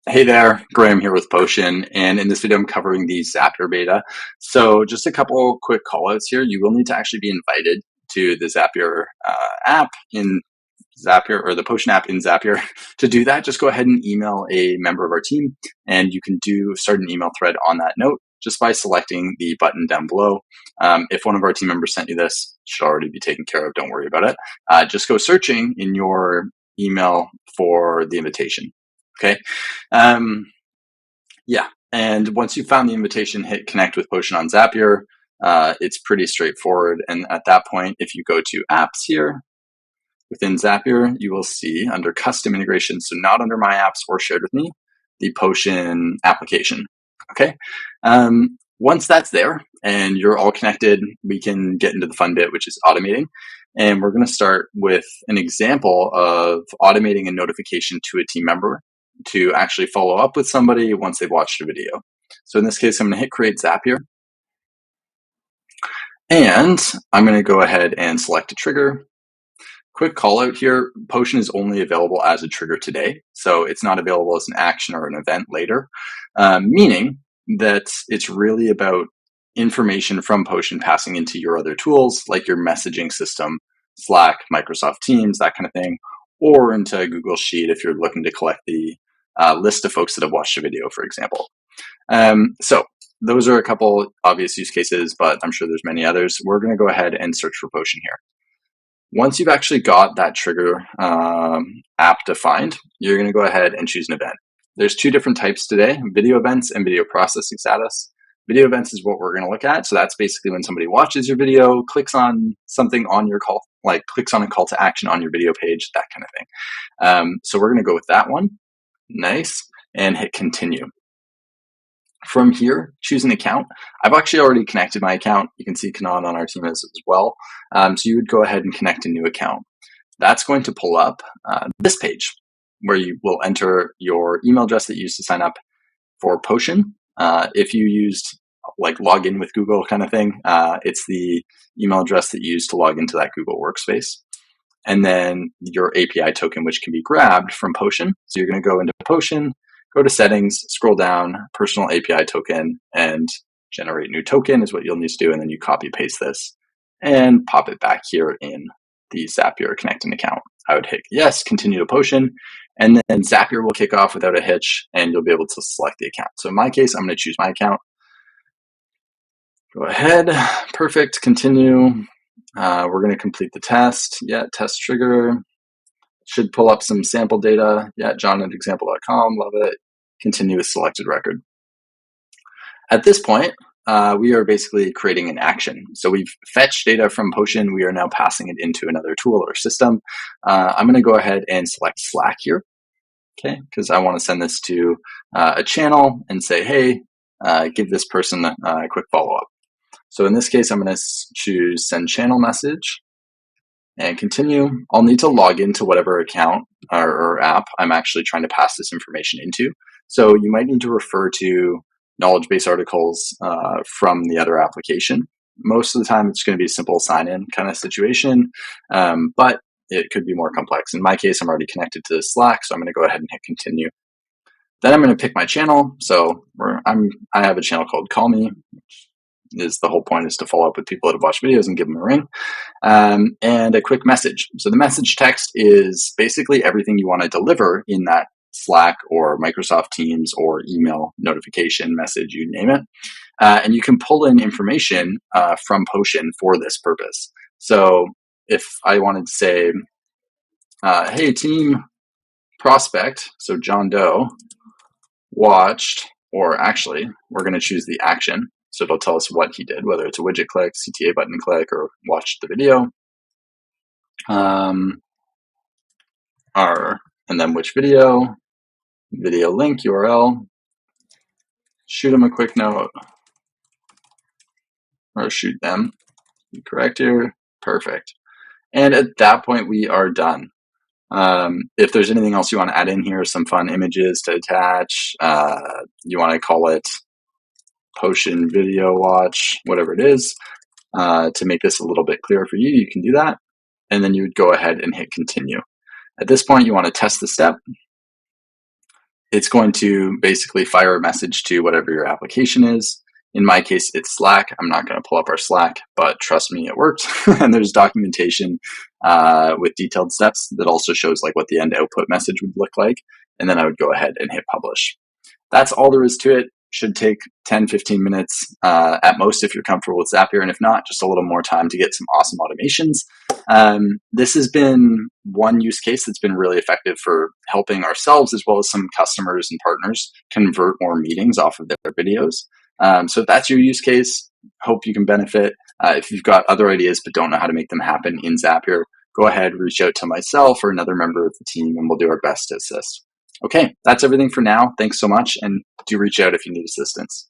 Hey there, Graham here with Potion, and in this video I'm covering the Zapier beta. So just a couple quick callouts here. You will need to actually be invited to the Zapier app in Zapier, or the Potion app in Zapier. To do that, just go ahead and email a member of our team, and you can start an email thread on that note just by selecting the button down below. If one of our team members sent you this, it should already be taken care of. Don't worry about it. Just go searching in your email for the invitation. Okay. Yeah. And once you've found the invitation, hit connect with Potion on Zapier. It's pretty straightforward. And at that point, if you go to apps here within Zapier, you will see under custom integration, so not under my apps or shared with me, the Potion application. Okay. Once that's there and you're all connected, we can get into the fun bit, which is automating. And we're going to start with an example of automating a notification to a team member to actually follow up with somebody once they've watched a video. So in this case, I'm going to hit create Zapier. And I'm going to go ahead and select a trigger. Quick call out here, Potion is only available as a trigger today. So it's not available as an action or an event later, meaning that it's really about information from Potion passing into your other tools, like your messaging system, Slack, Microsoft Teams, that kind of thing, or into Google Sheet if you're looking to collect the list of folks that have watched a video, for example. So those are a couple obvious use cases, but I'm sure there's many others. We're going to go ahead and search for Potion here. Once you've actually got that trigger app defined, you're going to go ahead and choose an event. There's two different types today, video events and video processing status. Video events is what we're going to look at. So that's basically when somebody watches your video, clicks on something on your call, like clicks on a call to action on your video page, that kind of thing. So we're going to go with that one. Nice. And hit continue. From here, choose an account. I've actually already connected my account. You can see Kanan on our team as well. So you would go ahead and connect a new account. That's going to pull up this page where you will enter your email address that you used to sign up for Potion. If you used like log in with Google kind of thing, it's the email address that you used to log into that Google workspace. And then your API token, which can be grabbed from Potion. So you're going to go into Potion, go to settings, scroll down, personal API token, and generate new token is what you'll need to do. And then you copy paste this and pop it back here in the Zapier connecting account. I would hit yes, continue to Potion, and then Zapier will kick off without a hitch and you'll be able to select the account. So in my case, I'm going to choose my account. Go ahead. Perfect. Continue. We're going to complete the test. Yeah, test trigger. Should pull up some sample data. Yeah, john@example.com. Love it. Continue with selected record. At this point, we are basically creating an action. So we've fetched data from Potion. We are now passing it into another tool or system. I'm going to go ahead and select Slack here, okay, because I want to send this to a channel and say, hey, give this person a quick follow-up. So in this case, I'm going to choose send channel message and continue. I'll need to log into whatever account or app I'm actually trying to pass this information into. So you might need to refer to knowledge base articles from the other application. Most of the time, it's going to be a simple sign-in kind of situation, but it could be more complex. In my case, I'm already connected to Slack, so I'm going to go ahead and hit continue. Then I'm going to pick my channel. So I have a channel called Call Me, which is the whole point is to follow up with people that have watched videos and give them a ring, and a quick message. So the message text is basically everything you want to deliver in that Slack or Microsoft Teams or email notification message, you name it. And you can pull in information from Potion for this purpose. So if I wanted to say, hey, team prospect, so John Doe watched, or actually, we're going to choose the action. So it'll tell us what he did, whether it's a widget click, CTA button click, or watched the video. And then which video link, URL, shoot them a quick note, or shoot them, correct here, perfect. And at that point, we are done. If there's anything else you want to add in here, some fun images to attach, you want to call it Potion video watch, whatever it is, to make this a little bit clearer for you, you can do that. And then you would go ahead and hit continue. At this point, you want to test the step. It's going to basically fire a message to whatever your application is. In my case, it's Slack. I'm not going to pull up our Slack, but trust me, it worked. And there's documentation with detailed steps that also shows like what the end output message would look like. And then I would go ahead and hit publish. That's all there is to it. Should take 10, 15 minutes at most if you're comfortable with Zapier. And if not, just a little more time to get some awesome automations. This has been one use case that's been really effective for helping ourselves as well as some customers and partners convert more meetings off of their videos. So if that's your use case, hope you can benefit. If you've got other ideas but don't know how to make them happen in Zapier, go ahead, reach out to myself or another member of the team, and we'll do our best to assist. Okay, that's everything for now. Thanks so much, and do reach out if you need assistance.